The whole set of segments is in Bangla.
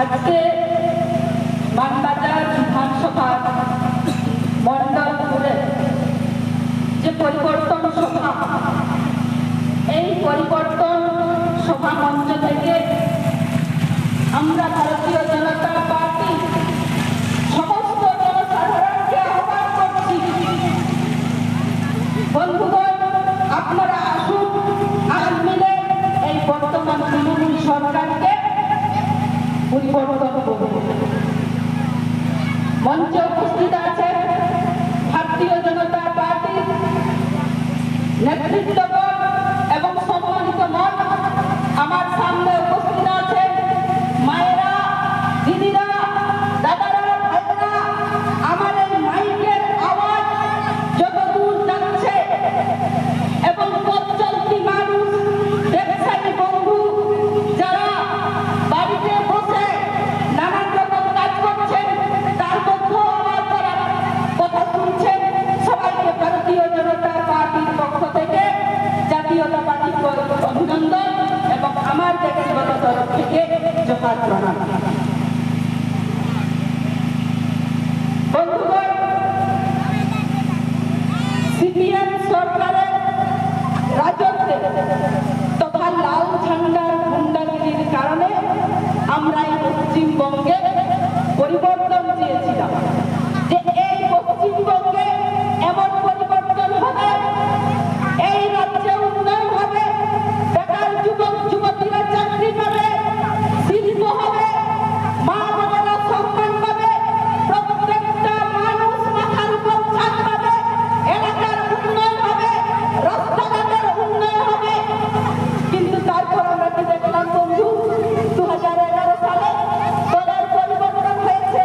আজকে মানবাজার বিধানসভা মন্ডলপুরে যে পরিবর্তন সভা, এই পরিবর্তন সভা মঞ্চ থেকে আমরা ভারতীয় জনতা পার্টি সমস্ত জনসাধারণকে আহ্বান করছি, বন্ধুগণ আপনারা আসুন, আজ মিলে এই বর্তমান তৃণমূল সরকারকে পরিবর্তন করব। মঞ্চে উপস্থিত আছেন ভারতীয় জনতা পার্টির নেতৃত্বগণ এবং সম্মানিত মন। আমার সামনে উপস্থিত আছেন মায়েরা, দিদিরা, দাদারা, ভাইরা। আমার এই মাইকের আওয়াজ যত দূর যাচ্ছে এবং পথ চলতি মানুষ, ব্যবসায়ী বন্ধু যারা বাড়িতে বসে নানান রকম কাজ করছেন, তার মধ্যেও আমার তারা কথা শুনছেন, সবাইকে ভারতীয় জনতা পার্টির পক্ষ থেকে জাতীয়তাবাদী অভিনন্দন এবং আমার ব্যক্তিগত তরফ থেকে জোহার প্রণাম। বন্ধুগণ, সিপিএম সরকারের রাজত্বে তথা লাল ঝান্ডার গুন্ডাগিরির কারণে আমরা এই পশ্চিমবঙ্গে পরিবর্তন চেয়েছিলাম, যে এই পশ্চিমবঙ্গে এমন পরিবর্তন হবে, এই রাজ্যে উন্নয়ন হবে, বেকার যুবক যুবতীরা চাকরি পাবে, শিল্প হবে, মা বাবারা সম্মান পাবে, প্রত্যেকটা মানুষ মাথার উপর ছাদ পাবে, এলাকার উন্নয়ন হবে, রাস্তাঘাটের উন্নয়ন হবে। কিন্তু তারপর আমরা কি দেখলাম বন্ধু, 2011 সালে দলের পরিবর্তন হয়েছে,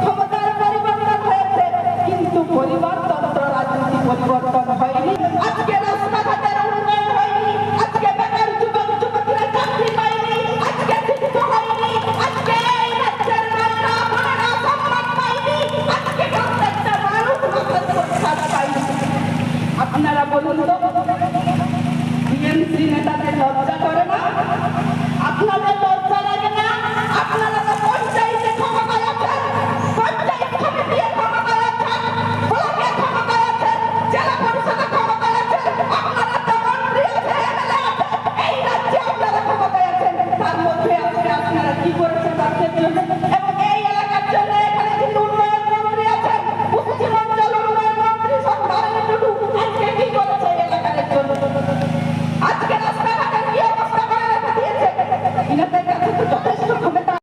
ক্ষমতার পরিবর্তন হয়েছে, কিন্তু পরিবারতন্ত্র রাজনীতি পরিবর্তন হয়নি। আজকে রাস্তাঘাটের উন্নয়ন হয়নি, আজকে বেকার যুবক যুবতীরা চাকরি পায়নি, আজকে শিল্প হয়নি, আজকে এই রাজ্যের মায়েরা বোনেরা সম্মান পায়নি, আজকে প্রত্যেকটা মানুষ মাথার উপর ছাদ পায়নি। আপনারা বলুন তো, টিএমসি নেতাদের লজ্জা করে না? আপনাদের লজ্জা লাগে না? আপনারা তো পঞ্চায়েতে ক্ষমতায় আছেন, পঞ্চায়েত সমিতিতে ক্ষমতায় আছেন, ব্লকে ক্ষমতায় আছেন, জেলা পরিষদে ক্ষমতায় আছেন, আপনারা তো মন্ত্রী আছে, এমএলএ আছে, এই রাজ্যে আপনারা ক্ষমতায় আছেন। তার মধ্যে আজকে আপনারা কি করেছেন রাজ্যের জন্য?